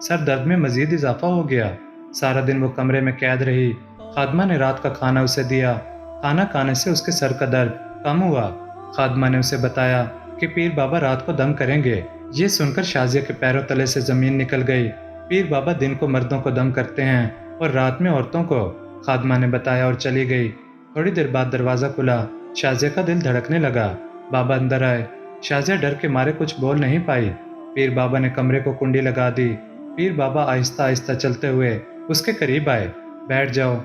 سر درد میں مزید اضافہ ہو گیا۔ سارا دن وہ کمرے میں قید رہی۔ خادمہ نے رات کا کھانا اسے دیا۔ کھانا کھانے سے اس کے سر کا درد کم ہوا۔ خادمہ نے اسے بتایا کہ پیر بابا رات کو دم کریں گے۔ یہ سن کر شازیہ کے پیروں تلے سے زمین نکل گئی۔ پیر بابا دن کو مردوں کو دم کرتے ہیں اور رات میں عورتوں کو، خادمہ نے بتایا اور چلی گئی۔ تھوڑی دیر بعد دروازہ کھلا۔ شازیہ کا دل دھڑکنے لگا۔ بابا اندر آئے۔ شازیہ ڈر کے مارے کچھ بول نہیں پائی۔ پیر بابا نے کمرے کو کنڈی لگا دی۔ پیر بابا آہستہ آہستہ چلتے ہوئے اس کے قریب آئے۔ بیٹھ جاؤ۔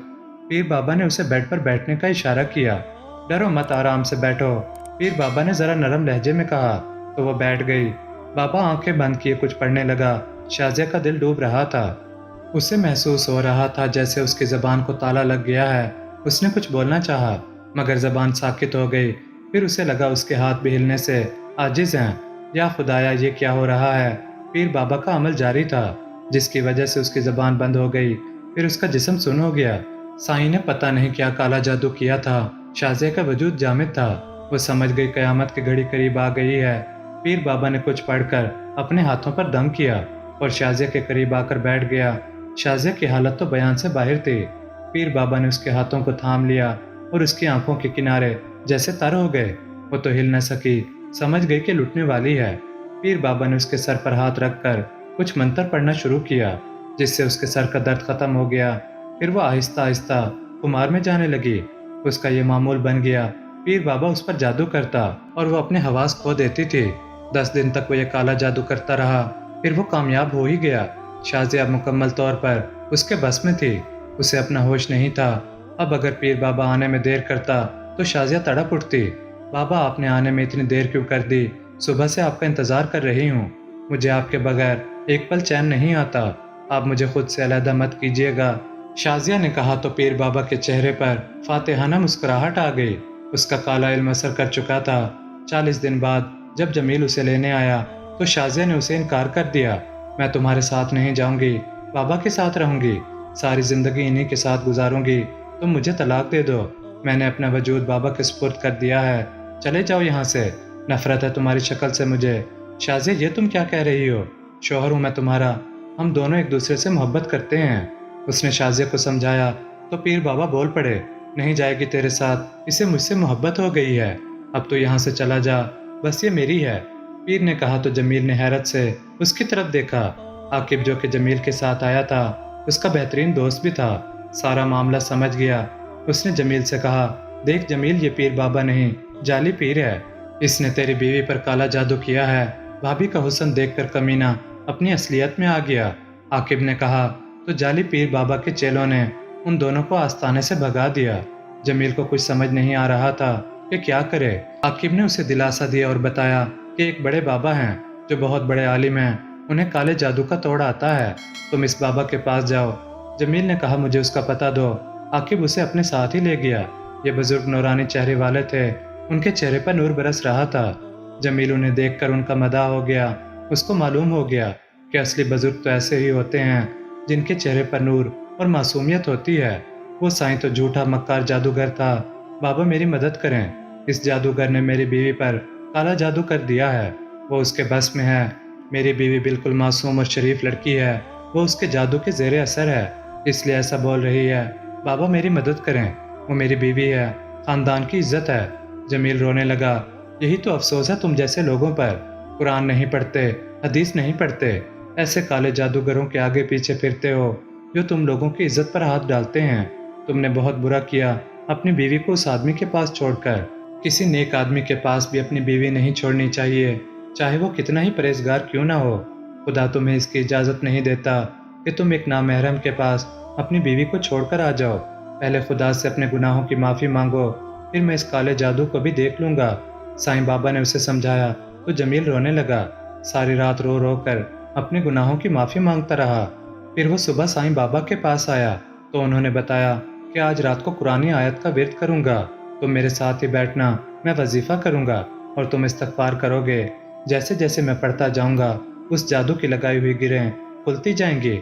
پیر بابا نے اسے بیڈ پر بیٹھنے کا اشارہ کیا۔ ڈرو مت، آرام سے بیٹھو، پیر بابا نے ذرا نرم لہجے میں کہا، تو وہ بیٹھ گئی۔ بابا آنکھیں بند کیے کچھ پڑھنے لگا۔ شازیہ کا دل ڈوب رہا تھا۔ اسے محسوس ہو رہا تھا جیسے اس کی زبان کو تالا لگ گیا ہے۔ اس نے کچھ بولنا چاہا مگر زبان ساکت ہو گئی۔ پھر اسے لگا اس کے ہاتھ بھی ہلنے سے عاجز ہیں۔ یا خدایا، یہ کیا ہو رہا ہے؟ پیر بابا کا عمل جاری تھا جس کی وجہ سے اس کی زبان بند ہو گئی۔ پھر اس کا جسم سن ہو گیا۔ سائیں نے پتہ نہیں کیا کالا جادو کیا تھا۔ شازیہ کا وجود جامد تھا۔ وہ سمجھ گئی قیامت کی گھڑی قریب آ گئی ہے۔ پیر بابا نے کچھ پڑھ کر اپنے ہاتھوں پر دم کیا اور شازیہ کے قریب آ کر بیٹھ گیا۔ شازیہ کی حالت تو بیان سے باہر تھی۔ پیر بابا نے اس کے ہاتھوں کو تھام لیا اور اس کی آنکھوں کے کنارے جیسے تر ہو گئے۔ وہ تو ہل نہ سکی، سمجھ گئی کہ لٹنے والی ہے۔ پیر بابا نے اس کے سر پر ہاتھ رکھ کر کچھ منتر پڑھنا شروع کیا جس سے اس کے سر کا درد ختم ہو گیا۔ پھر وہ آہستہ آہستہ خمار میں جانے لگی۔ اس کا یہ معمول بن گیا۔ پیر بابا اس پر جادو کرتا اور وہ اپنے حواس کھو دیتی تھی۔ 10 دن تک وہ یہ کالا جادو کرتا رہا۔ پھر وہ کامیاب ہو ہی گیا۔ شازیہ اب مکمل طور پر اس کے بس میں تھی۔ اسے اپنا ہوش نہیں تھا۔ اب اگر پیر بابا آنے میں دیر کرتا تو شازیہ تڑپ اٹھتی۔ بابا، آپ نے آنے میں اتنی دیر کیوں کر دی؟ صبح سے آپ کا انتظار کر رہی ہوں۔ مجھے آپ کے بغیر ایک پل چین نہیں آتا۔ آپ مجھے خود سے علیحدہ مت کیجیے گا۔ شازیہ نے کہا تو پیر بابا کے چہرے پر فاتحانہ مسکراہٹ آ گئی۔ اس کا کالا علم اثر کر چکا تھا۔ 40 دن بعد جب جمیل اسے لینے آیا تو شازیہ نے اسے انکار کر دیا۔ میں تمہارے ساتھ نہیں جاؤں گی، بابا کے ساتھ رہوں گی، ساری زندگی انہی کے ساتھ گزاروں گی۔ تم مجھے طلاق دے دو، میں نے اپنا وجود بابا کے سپرد کر دیا ہے۔ چلے جاؤ یہاں سے، نفرت ہے تمہاری شکل سے مجھے۔ شازیہ، یہ تم کیا کہہ رہی ہو؟ شوہر ہوں میں تمہارا، ہم دونوں ایک دوسرے سے محبت کرتے ہیں۔ اس نے شازیہ کو سمجھایا تو پیر بابا بول پڑے، نہیں جائے گی تیرے ساتھ، اسے مجھ سے محبت ہو گئی ہے، اب تو یہاں سے چلا جا، بس یہ میری ہے۔ پیر نے کہا تو جمیل نے حیرت سے اس کی طرف دیکھا۔ عاقب جو کہ جمیل کے ساتھ آیا تھا اس کا بہترین دوست بھی تھا، سارا معاملہ سمجھ گیا۔ اس نے جمیل سے کہا، دیکھ جمیل، یہ پیر بابا نہیں، جعلی پیر ہے۔ اس نے تیری بیوی پر کالا جادو کیا ہے۔ بھابھی کا حسن دیکھ کر کمینہ اپنی اصلیت میں آ گیا۔ عاقب نے کہا تو جعلی پیر بابا کے چیلوں نے ان دونوں کو آستانے سے بھگا دیا۔ جمیل کو کچھ سمجھ نہیں آ رہا تھا کہ کیا کرے۔ عاقب نے اسے دلاسا دیا اور بتایا کہ ایک بڑے بابا ہیں جو بہت بڑے عالم ہیں، انہیں کالے جادو کا توڑ آتا ہے، تم اس بابا کے پاس جاؤ۔ جمیل نے کہا مجھے اس کا پتہ دو۔ عاقب اسے اپنے ساتھ ہی لے گیا۔ یہ بزرگ نورانی چہرے والے تھے، ان کے چہرے پر نور برس رہا تھا۔ جمیل انہیں دیکھ کر ان کا مداح ہو گیا۔ اس کو معلوم ہو گیا کہ اصلی بزرگ تو ایسے ہی ہوتے ہیں جن کے چہرے پر نور اور معصومیت ہوتی ہے۔ وہ سائیں تو جھوٹا مکار جادوگر تھا۔ بابا میری مدد کریں، اس جادوگر نے میری بیوی پر کالا جادو کر دیا ہے، وہ اس کے بس میں ہے۔ میری بیوی بالکل معصوم اور شریف لڑکی ہے، وہ اس کے جادو کے زیر اثر ہے، اس لیے ایسا بول رہی ہے۔ بابا میری مدد کریں، وہ میری بیوی ہے، خاندان کی عزت ہے۔ جمیل رونے لگا۔ یہی تو افسوس ہے تم جیسے لوگوں پر، قرآن نہیں پڑھتے، حدیث نہیں پڑھتے، ایسے کالے جادوگروں کے آگے پیچھے پھرتے ہو جو تم لوگوں کی عزت پر ہاتھ ڈالتے ہیں۔ تم نے بہت برا کیا اپنی بیوی کو اس آدمی کے پاس چھوڑ کر۔ کسی نیک آدمی کے پاس بھی اپنی بیوی نہیں چھوڑنی چاہیے، چاہے وہ کتنا ہی پرہیزگار کیوں نہ ہو۔ خدا تمہیں اس کی اجازت نہیں دیتا کہ تم ایک نامحرم کے پاس اپنی بیوی کو چھوڑ کر آ جاؤ۔ پہلے خدا سے اپنے گناہوں کی معافی مانگو، پھر میں اس کالے جادو کو بھی دیکھ لوں گا۔ سائیں بابا نے اسے سمجھایا تو جمیل رونے لگا۔ ساری رات رو رو کر اپنے گناہوں کی معافی مانگتا رہا۔ پھر وہ صبح سائیں بابا کے پاس آیا تو انہوں نے بتایا کہ آج رات کو قرآنی آیت کا ورد کروں گا، تم میرے ساتھ ہی بیٹھنا، میں وظیفہ کروں گا اور تم استغفار کرو گے۔ جیسے جیسے میں پڑھتا جاؤں گا اس جادو کی لگائی ہوئی گرہیں کھلتی جائیں گی۔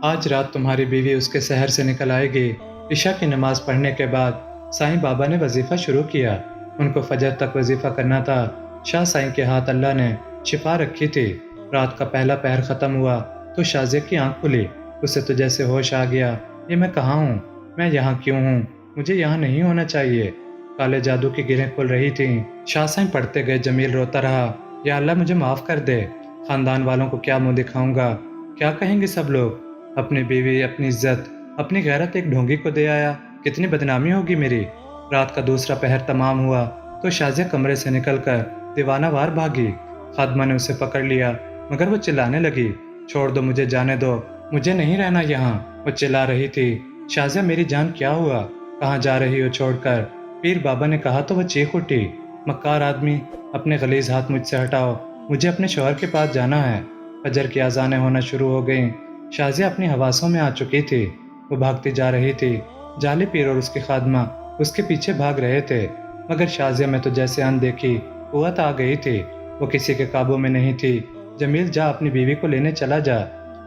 آج رات تمہاری بیوی اس کے سحر سے نکل آئے گی۔ عشاء کی نماز پڑھنے کے بعد سائیں بابا نے وظیفہ شروع کیا۔ ان کو فجر تک وظیفہ کرنا تھا۔ شاہ سائیں کے ہاتھ اللہ نے شفا رکھی تھی۔ رات کا پہلا پہر ختم ہوا تو شازیہ کی آنکھ کھلی۔ اسے تو جیسے ہوش آ گیا۔ یہ میں کہاں ہوں؟ میں یہاں کیوں ہوں؟ مجھے یہاں نہیں ہونا چاہیے۔ کالے جادو کی گرہیں کھل رہی تھیں۔ شاہ سائیں پڑھتے گئے۔ جمیل روتا رہا، یا اللہ مجھے معاف کر دے۔ خاندان والوں کو کیا منہ دکھاؤں گا؟ کیا کہیں گے سب لوگ؟ اپنی بیوی، اپنی عزت، اپنی غیرت ایک ڈھونگی کو دے آیا۔ کتنی بدنامی ہوگی میری۔ رات کا دوسرا پہر تمام ہوا تو شازیہ کمرے سے نکل کر دیوانہ وار بھاگی۔ خادمہ نے اسے پکڑ لیا مگر وہ چلانے لگی، چھوڑ دو مجھے، جانے دو، مجھے نہیں رہنا یہاں۔ وہ چلا رہی تھی، شازیہ میری جان کیا ہوا؟ کہاں جا رہی ہو چھوڑ کر؟ پیر بابا نے کہا تو وہ چیخ اٹھی، مکار آدمی، اپنے غلیظ ہاتھ مجھ سے ہٹاؤ، مجھے اپنے شوہر کے پاس جانا ہے۔ فجر کی اذانیں ہونا شروع ہو گئیں۔ شازیہ اپنی حواسوں میں آ چکی تھی۔ وہ بھاگتی جا رہی تھی۔ جعلی پیر اور اس کی خادمہ اس کے پیچھے بھاگ رہے تھے، مگر شازیہ میں تو جیسے اندیکھی قوت آ گئی تھی۔ وہ کسی کے قابو میں نہیں تھی۔ جمیل جا، اپنی بیوی کو لینے چلا جا۔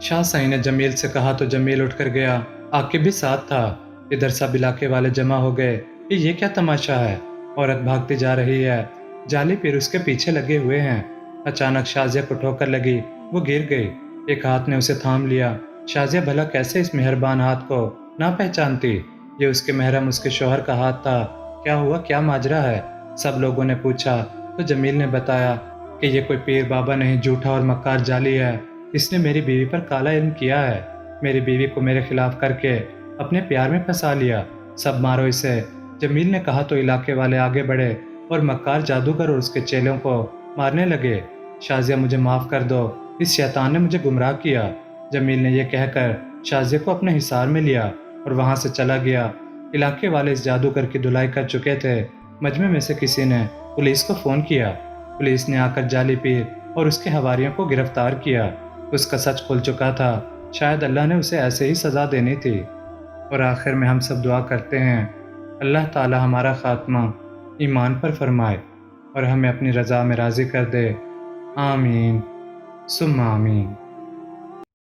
شاہ سائیں نے جمیل سے کہا تو جمیل اٹھ کر گیا۔ عاقب بھی ساتھ تھا۔ ادھر سب علاقے والے جمع ہو گئے کہ یہ کیا تماشا ہے؟ عورت بھاگتی جا رہی ہے، جعلی پیر اس کے پیچھے لگے ہوئے ہیں۔ اچانک شازیہ کو ٹھوکر لگی، وہ گر گئی۔ ایک ہاتھ نے اسے تھام لیا۔ شازیہ بھلا کیسے اس مہربان ہاتھ کو نہ پہچانتی؟ یہ اس کے محرم، اس کے شوہر کا ہاتھ تھا۔ کیا ہوا؟ کیا ماجرا ہے؟ سب لوگوں نے پوچھا تو جمیل نے بتایا کہ یہ کوئی پیر بابا نہیں، جھوٹا اور مکار جعلی ہے۔ اس نے میری بیوی پر کالا علم کیا ہے، میری بیوی کو میرے خلاف کر کے اپنے پیار میں پھنسا لیا۔ سب مارو اسے، جمیل نے کہا تو علاقے والے آگے بڑھے اور مکار جادوگر اور اس کے چیلوں کو مارنے لگے۔ شازیہ مجھے معاف کر دو، اس شیطان نے مجھے گمراہ کیا۔ جمیل نے یہ کہہ کر شازیہ کو اپنے حصار میں لیا اور وہاں سے چلا گیا۔ علاقے والے اس جادوگر کی دھلائی کر چکے تھے۔ مجمع میں سے کسی نے پولیس کو فون کیا۔ پولیس نے آ کر جعلی پیر اور اس کے حواریوں کو گرفتار کیا۔ اس کا سچ کھل چکا تھا، شاید اللہ نے اسے ایسے ہی سزا دینی تھی۔ اور آخر میں ہم سب دعا کرتے ہیں، اللہ تعالی ہمارا خاتمہ ایمان پر فرمائے اور ہمیں اپنی رضا میں راضی کر دے۔ آمین ثم آمین۔